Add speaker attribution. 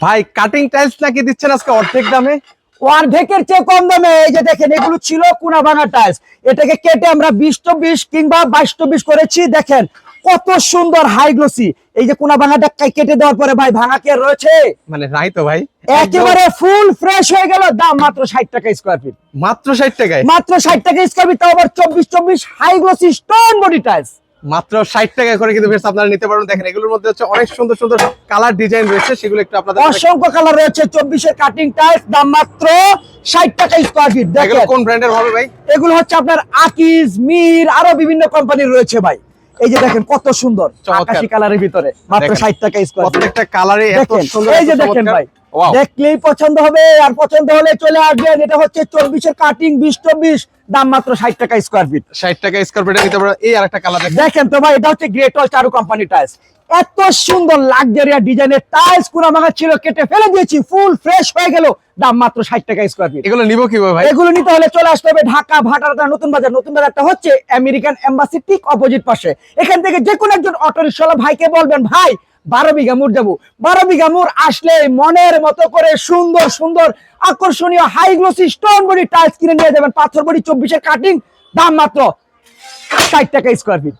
Speaker 1: ভাই cutting tiles নাকি দিচ্ছেন আজকে অর্ধেক দামে?
Speaker 2: অর্ধেকের চেয়ে কম দামে। এই যে দেখেন, এগুলো ছিল কোনা ভাঙা টাইলস, এটাকে কেটে আমরা 20-20 কিংবা 22-20 করেছি। দেখেন কত সুন্দর হাই গ্লোসি। এই যে কোনা ভাঙাটা কেটে দেওয়ার পরে ভাই ভাঙা কি আর রয়েছে?
Speaker 1: মানে নাই তো ভাই,
Speaker 2: একেবারে ফুল ফ্রেশ হয়ে গেল। দাম মাত্র 60 টাকা স্কয়ার ফিট।
Speaker 1: মাত্র 60 টাকায়?
Speaker 2: মাত্র 60 টাকা স্কয়ার ফিট, তাও আবার 24-24 high glossy stone body tiles.
Speaker 1: মাত্র 60 টাকা করে কিন্তু বেশ আপনারা নিতে পারবেন। দেখেন এগুলোর মধ্যে হচ্ছে অনেক সুন্দর সুন্দর কালার ডিজাইন রয়েছে, সেগুলো একটু আপনাদের
Speaker 2: অসংখ্য কালার রয়েছে। 24 এর কাটিং টাইলস, দাম মাত্র 60 টাকা স্কয়ার ফিট।
Speaker 1: এগুলো
Speaker 2: দেখেন
Speaker 1: কোন ব্র্যান্ডের হবে ভাই?
Speaker 2: এগুলো হচ্ছে আপনার আকিজ, মির, আরো বিভিন্ন কোম্পানির রয়েছে ভাই। এই যে দেখেন কত সুন্দর আকাশী কালারের ভিতরে, মাত্র 60 টাকা স্কয়ার ফিট।
Speaker 1: প্রত্যেকটা কালারে এত সুন্দর।
Speaker 2: এই যে দেখেন ভাই,
Speaker 1: ওয়াও,
Speaker 2: দেখলেই পছন্দ হবে, আর পছন্দ হলে চলে আসবেন। এটা হচ্ছে 24 এর কাটিং 20-24, দাম মাত্র 60 টাকা স্কয়ার ফিট।
Speaker 1: 60 টাকা স্কয়ার ফিটে নিতে পারবেন। এই আরেকটা কালার দেখেন,
Speaker 2: দেখেন তো ভাই, এটা হচ্ছে গ্রেট ওয়াল চারু কোম্পানি টাইলস। এত সুন্দর লাক্সারিয়াস ডিজাইনের টাইলস, কোনা ভাঙা ছিল কেটে ফেলে দিয়েছি, ফুল ফ্রেশ হয়ে গেল। দাম মাত্র 60 টাকা স্কয়ার ফিট।
Speaker 1: এগুলো নিব কিভাবে ভাই?
Speaker 2: এগুলো নিতে হলে চলে আসতে হবে ঢাকা ভাটারদা নতুন বাজার। নতুন বাজারটা হচ্ছে আমেরিকান এম্বাসি ঠিক অপোজিট পাশে। এখান থেকে যে কোনো একজন অটোরিকশাওয়ালা ভাইকে বলবেন, ভাই 12 বিঘা মুড় যাবো। 12 বিঘা মুড় আসলে মনের মতো করে সুন্দর সুন্দর আকর্ষণীয় high glossy stone body tiles কিনে নিয়ে যাবেন। পাথর বডি 24 এর কাটিং, দাম মাত্র 60 টাকা স্কয়ার ফিট।